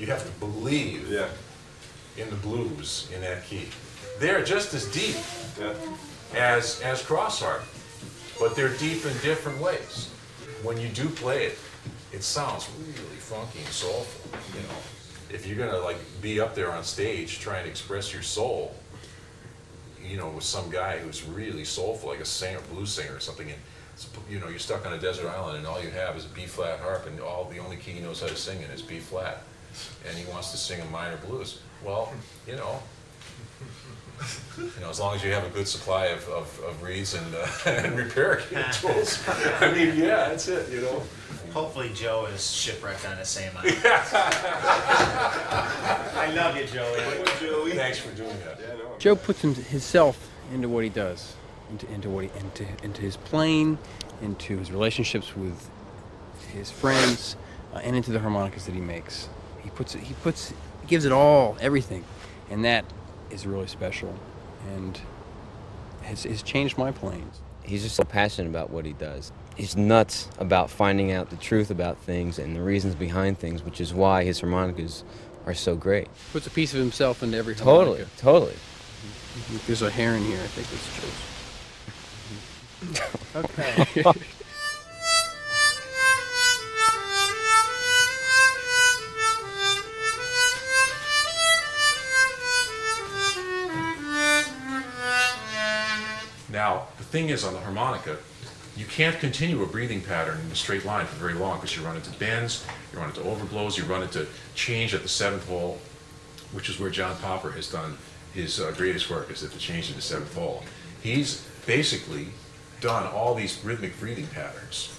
You have to believe in the blues in that key. They're just as deep as cross harp, but they're deep in different ways. When you do play it, it sounds really funky and soulful. You know, if you're gonna like be up there on stage trying to express your soul, you know, with some guy who's really soulful, like a singer, blues singer or something, and you know, you're stuck on a desert island and all you have is a B-flat harp, and the only key he knows how to sing in is B-flat, and he wants to sing a minor blues. Well, you know, as long as you have a good supply of reeds and repair tools. I mean, yeah, that's it, you know. Hopefully Joe is shipwrecked on the same island. I love you, Joey. Thanks for doing that. Joe puts himself into what he does, into his playing, into his relationships with his friends, and into the harmonicas that he makes. He gives it all, everything, and that is really special, and has changed my playing. He's just so passionate about what he does. He's nuts about finding out the truth about things and the reasons behind things, which is why his harmonicas are so great. Puts a piece of himself into every harmonica. Totally. There's a hair in here, I think it's Joe's. Okay. Now, the thing is, on the harmonica, you can't continue a breathing pattern in a straight line for very long because you run into bends, you run into overblows, you run into change at the seventh hole, which is where John Popper has done his greatest work, is at the change in the seventh hole. He's basically done all these rhythmic breathing patterns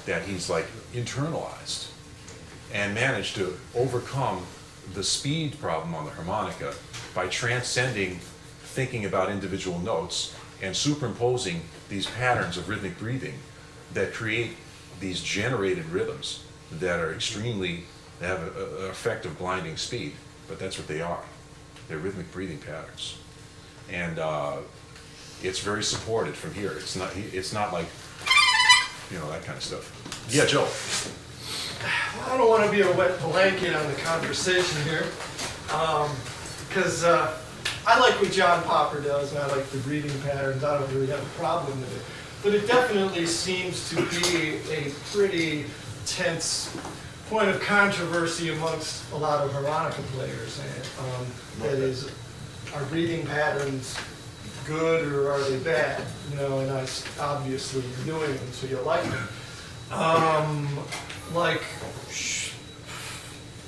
that he's like internalized and managed to overcome the speed problem on the harmonica by transcending thinking about individual notes and superimposing these patterns of rhythmic breathing that create these generated rhythms that are they have an effect of blinding speed, but that's what they are. They're rhythmic breathing patterns. And it's very supported from here. It's not like, you know, that kind of stuff. Yeah, Joe. I don't want to be a wet blanket on the conversation here, because I like what John Popper does, and I like the breathing patterns. I don't really have a problem with it. But it definitely seems to be a pretty tense point of controversy amongst a lot of harmonica players. And that is, are breathing patterns good or are they bad? You know, and obviously you're doing them, so you like them.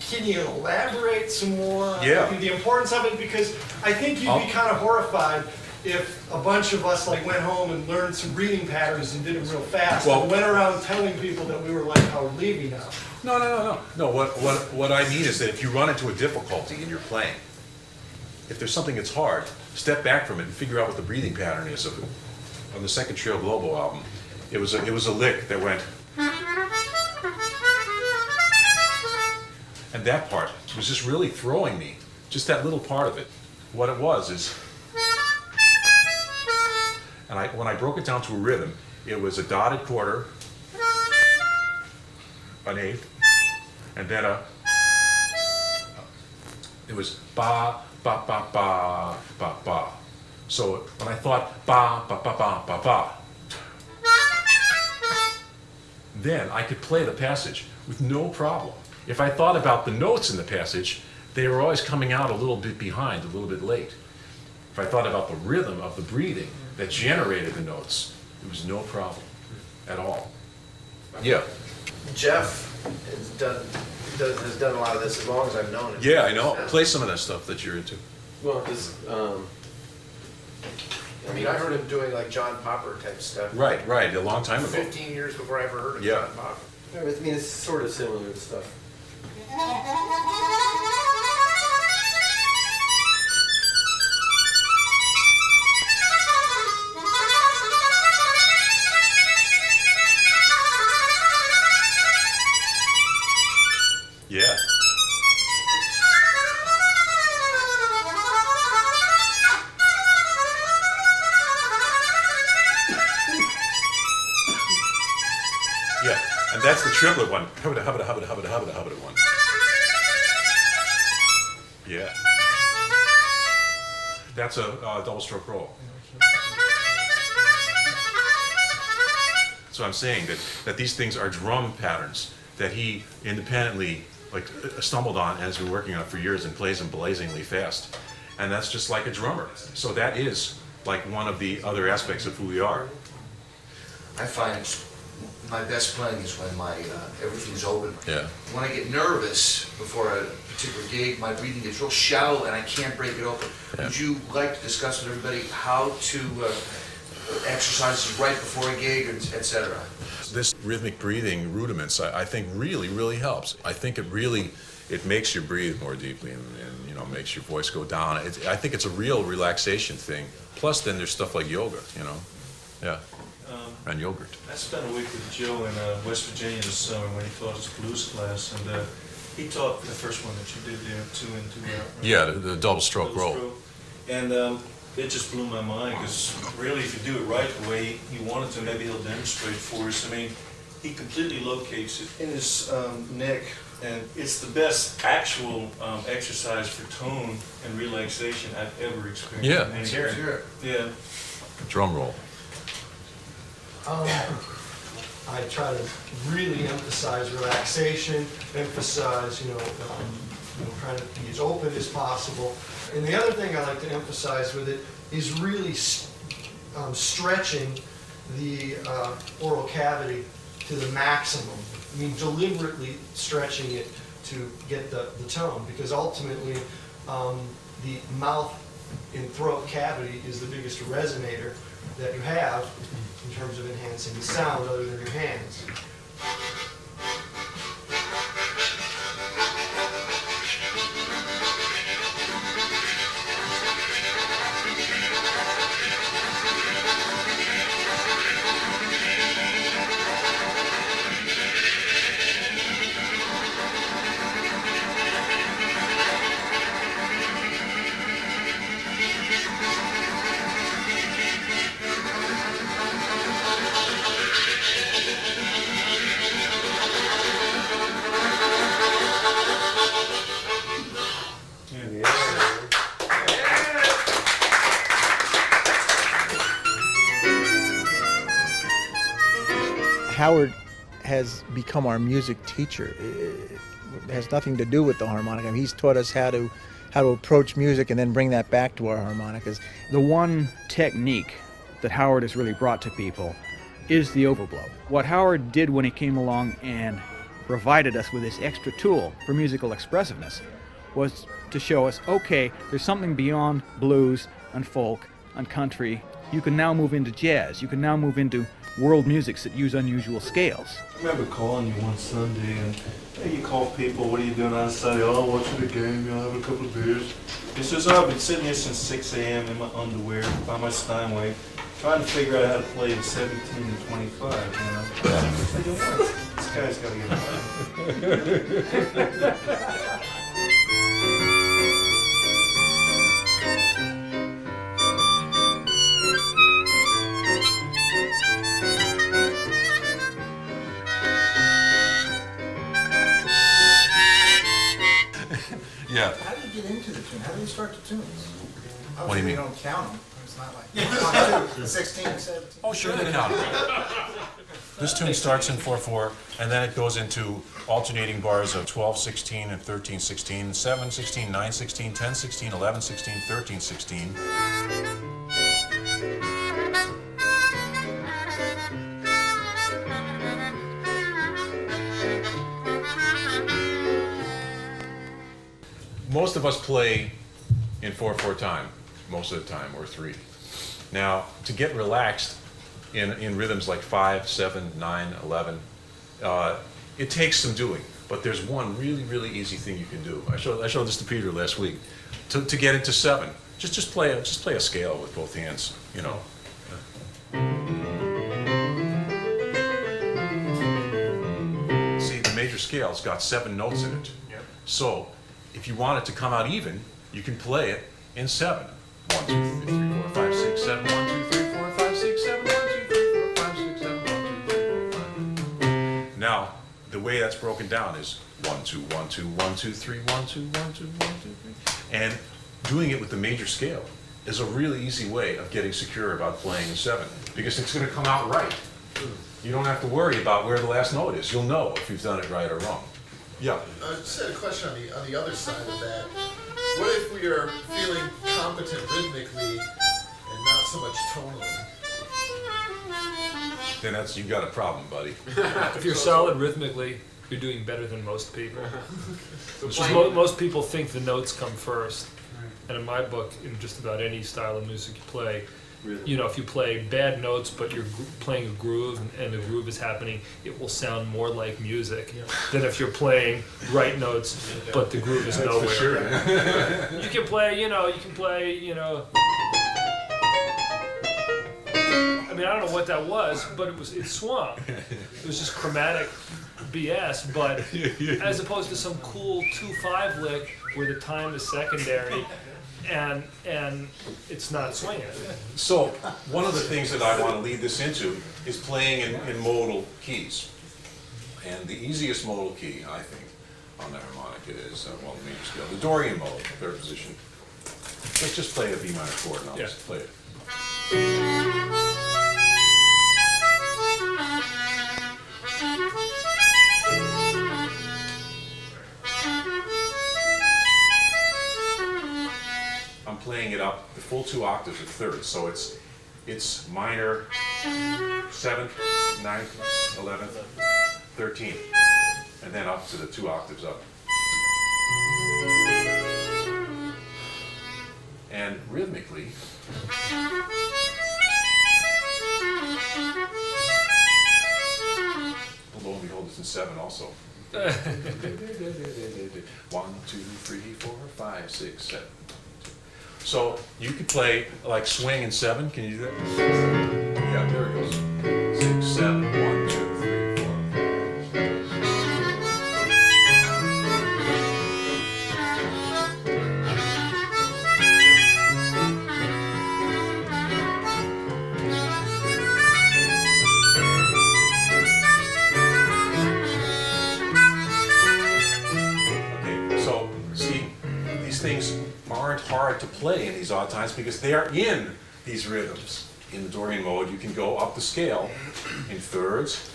Can you elaborate some more on the importance of it? Because I think you'd be kind of horrified if a bunch of us like went home and learned some breathing patterns and did them real fast and went around telling people that we were like Howard Levy now. No. What I mean is that if you run into a difficulty in your playing, if there's something that's hard, step back from it and figure out what the breathing pattern is of it. On the second Trio Globo album, it was a lick that went. And that part was just really throwing me, just that little part of it. What it was is, and when I broke it down to a rhythm, it was a dotted quarter, an eighth, and then it was ba, ba, ba, ba, ba, ba. So when I thought ba, ba, ba, ba, ba, ba, then I could play the passage with no problem. If I thought about the notes in the passage, they were always coming out a little bit behind, a little bit late. If I thought about the rhythm of the breathing that generated the notes, it was no problem at all. Yeah. Jeff has done a lot of this as long as I've known him. Yeah, I know. Play some of that stuff that you're into. Well, I heard him doing like John Popper type stuff. Right, a long time ago. 15 years before I ever heard of John Popper. I mean, it's sort of similar to stuff. Yeah. Yeah, and that's the triplet one. Hubba-da, hubba-da, hubba-da, hubba-da, hubba-da one. Yeah. That's a double stroke roll. So I'm saying that these things are drum patterns that he independently stumbled on and has been working on for years and plays them blazingly fast. And that's just like a drummer. So that is like one of the other aspects of who we are. I find my best playing is when everything's open. Yeah. When I get nervous before a particular gig, my breathing gets real shallow and I can't break it open. Yeah. Would you like to discuss with everybody how to exercise right before a gig, etc.? This rhythmic breathing rudiments, I think really helps. I think it makes you breathe more deeply and makes your voice go down. I think it's a real relaxation thing. Plus then there's stuff like yoga, yeah, and yogurt. I spent a week with Joe in West Virginia this summer when he taught his blues class, and he taught the first one that you did there, 2 in, 2 out. Right? Yeah, the double stroke roll. And it just blew my mind, because really if you do it right the way he wanted to, maybe he'll demonstrate for us. I mean, he completely locates it in his neck, and it's the best actual exercise for tone and relaxation I've ever experienced. Yeah. And Sure. yeah. Drum roll. I try to really emphasize relaxation, emphasize, trying to be as open as possible. And the other thing I like to emphasize with it is really stretching the oral cavity to the maximum. I mean, deliberately stretching it to get the tone, because ultimately the mouth and throat cavity is the biggest resonator that you have in terms of enhancing the sound other than your hands. Howard has become our music teacher. It has nothing to do with the harmonica. He's taught us how to approach music and then bring that back to our harmonicas. The one technique that Howard has really brought to people is the overblow. What Howard did when he came along and provided us with this extra tool for musical expressiveness was to show us, okay, there's something beyond blues and folk and country. You can now move into jazz. You can now move into world musics that use unusual scales. I remember calling you one Sunday, and you call people, what are you doing on Sunday? Oh, watching the game, have a couple of beers. He says, oh, I've been sitting here since 6 a.m. in my underwear, by my Steinway, trying to figure out how to play in 17 and 25, I go, what? This guy's got to get it. Yeah. How do you get into the tune? How do you start the tunes? What do you mean? You don't count them. It's not like 1, 2, 16, 17. Oh, sure they count. This tune starts in 4/4, and then it goes into alternating bars of 12/16 and 13/16, 7/16, 9/16, 10/16, 11/16, 13/16. Most of us play in 4/4 time, most of the time, or 3. Now, to get relaxed in rhythms like 5, 7, 9, 11, it takes some doing. But there's one really easy thing you can do. I showed this to Peter last week. To get into 7, just play a scale with both hands. See, the major scale's got 7 notes in it. So, if you want it to come out even, you can play it in 7. 1, 2, 3, 4, 5, 6, 7. 1, 2, 3, 4, 5, 6, 7. 1, 2, 3, 4, 5, 6, 7. 1, 2, 3, 4, 5. Now, the way that's broken down is 1, 2, 1, 2, 1, 2, 3, 1, 2, 1, 2, 1, 2, 3. And doing it with the major scale is a really easy way of getting secure about playing 7, because it's going to come out right. You don't have to worry about where the last note is. You'll know if you've done it right or wrong. Yeah. I just had a question on the other side of that. What if we are feeling competent rhythmically and not so much tonally? Then you've got a problem, buddy. If you're solid rhythmically, you're doing better than most people. Most people think the notes come first. And in my book, in just about any style of music you play, you know, if you play bad notes but you're playing a groove and the groove is happening, it will sound more like music than if you're playing right notes but the groove is nowhere. For sure. You can play, I mean, I don't know what that was, but it swung. It was just chromatic BS, but as opposed to some cool 2/5 lick where the time is secondary and it's not swinging. So one of the things that I want to lead this into is playing in modal keys. And the easiest modal key, I think, on the harmonica is, the major scale, the Dorian mode, third position. Let's just play a B minor chord and I'll just play it. I'm playing it up the full 2 octaves of thirds, so it's minor 7th, 9th, 11th, 13th, and then up to the 2 octaves up. And rhythmically, lo and behold, it's in 7 also. 1, 2, 3, 4, 5, 6, 7. So you could play like swing in 7. Can you do that? Yeah, there it goes. 6, 7, 1, 2, 3, 4. Okay, so see, these things aren't hard to play in these odd times because they are in these rhythms. In the Dorian mode, you can go up the scale in thirds.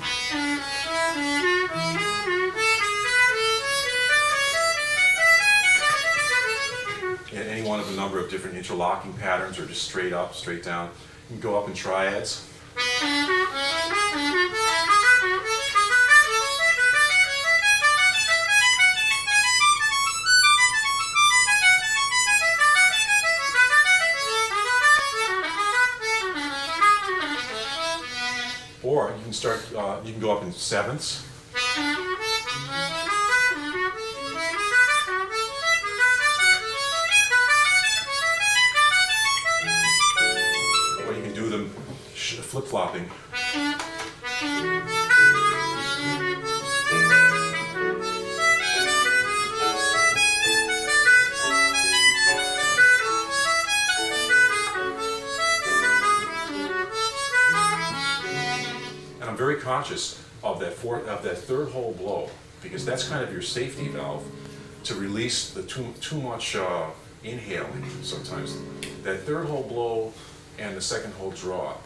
In any one of a number of different interlocking patterns or just straight up, straight down. You can go up in triads. Or you can start, you can go up in 7ths. Or you can do them flip-flopping. And I'm very conscious of that third whole blow, because that's kind of your safety valve to release the too much inhaling sometimes. That third whole blow and the second whole draw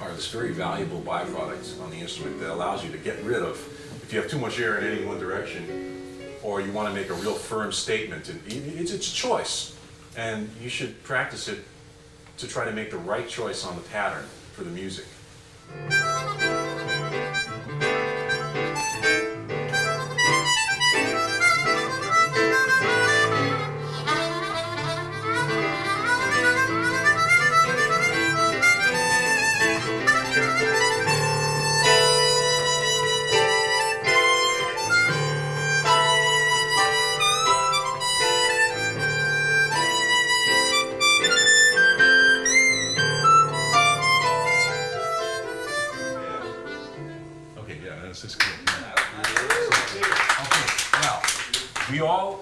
are this very valuable byproduct on the instrument that allows you to get rid of, if you have too much air in any one direction, or you want to make a real firm statement, and it's a choice, and you should practice it to try to make the right choice on the pattern for the music.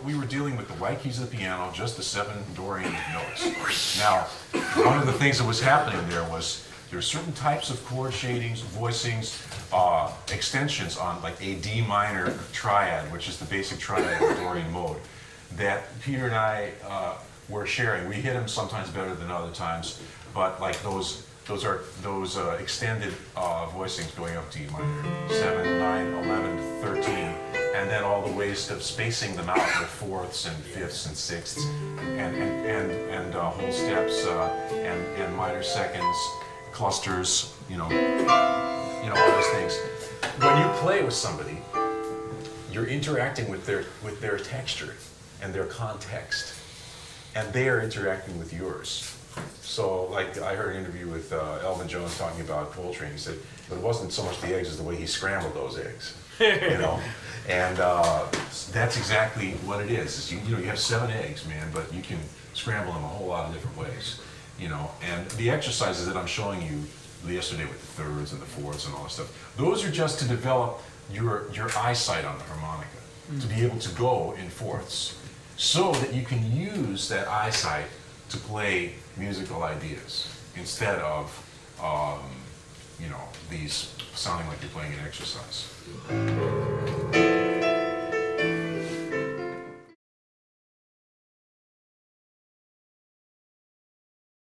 We were dealing with the right keys of the piano, just the 7 Dorian notes. Now, one of the things that was happening there was There are certain types of chord shadings, voicings, extensions on like a D minor triad, which is the basic triad of Dorian mode, that Peter and I were sharing. We hit them sometimes better than other times, but like those extended voicings going up D minor, 7, 9, 11, 13, and then all the ways of spacing them out with fourths and fifths and sixths, and whole steps and minor seconds, clusters, all those things. When you play with somebody, you're interacting with their texture and their context, and they are interacting with yours. So, like, I heard an interview with Elvin Jones talking about Coltrane. He said, but it wasn't so much the eggs as the way he scrambled those eggs, And that's exactly what it is. You have 7 eggs, man, but you can scramble them a whole lot of different ways, And the exercises that I'm showing you yesterday with the thirds and the fourths and all that stuff, those are just to develop your eyesight on the harmonica, to be able to go in fourths, so that you can use that eyesight to play musical ideas instead of, these sounding like you're playing an exercise.